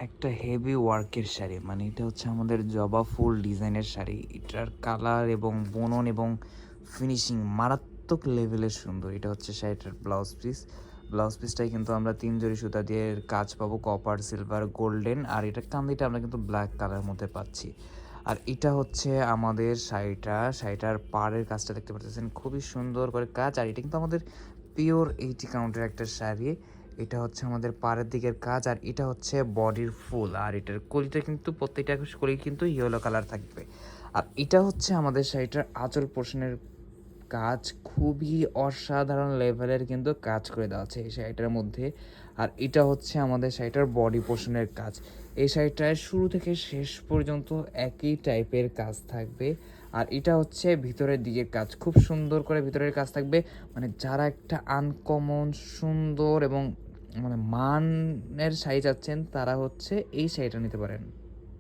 একটা হেভি ওয়ার্কের শাড়ি, মানে এটা হচ্ছে আমাদের জবা ফুল ডিজাইনের শাড়ি। এটার কালার এবং বুনন এবং ফিনিশিং মারাত্মক লেভেলের সুন্দর। এটা হচ্ছে শাড়িটার ব্লাউজ পিস। ব্লাউজ পিসটাই কিন্তু আমরা ৩ জরি সুতা দিয়ে কাজ পাবো, কপার, সিলভার, গোল্ডেন। আর এটার কান্দিটা আমরা কিন্তু ব্ল্যাক কালারের মধ্যে পাচ্ছি। আর এটা হচ্ছে আমাদের শাড়িটার পাড়ের কাজটা দেখতে পাচ্ছেন, খুবই সুন্দর করে কাজ। আর এটা কিন্তু আমাদের পিওর 80 কাউন্টের একটা শাড়ি। এটা হচ্ছে আমাদের পাড়ের দিকের কাজ, আর এটা হচ্ছে বডির ফুল। আর এটার কলিটা কিন্তু প্রত্যেকটা কলি কিন্তু ইয়েলো কালার থাকবে। আর এটা হচ্ছে আমাদের শাড়িটার আঁচল পোর্শনের কাজ, খুবই অসাধারণ লেভেলের কিন্তু কাজ করে দেওয়া আছে এই শাড়িটার মধ্যে। আর এটা হচ্ছে আমাদের শাড়িটার বডি পোর্শনের কাজ। এই শাড়িটায় শুরু থেকে শেষ পর্যন্ত একই টাইপের কাজ থাকবে। আর এটা হচ্ছে ভিতরের দিকের কাজ, খুব সুন্দর করে ভিতরের কাজ থাকবে। মানে যারা একটা আনকমন সুন্দর এবং মানে মানের শাড়ি চাচ্ছেন, তারা হচ্ছে এই শাড়িটা নিতে পারেন।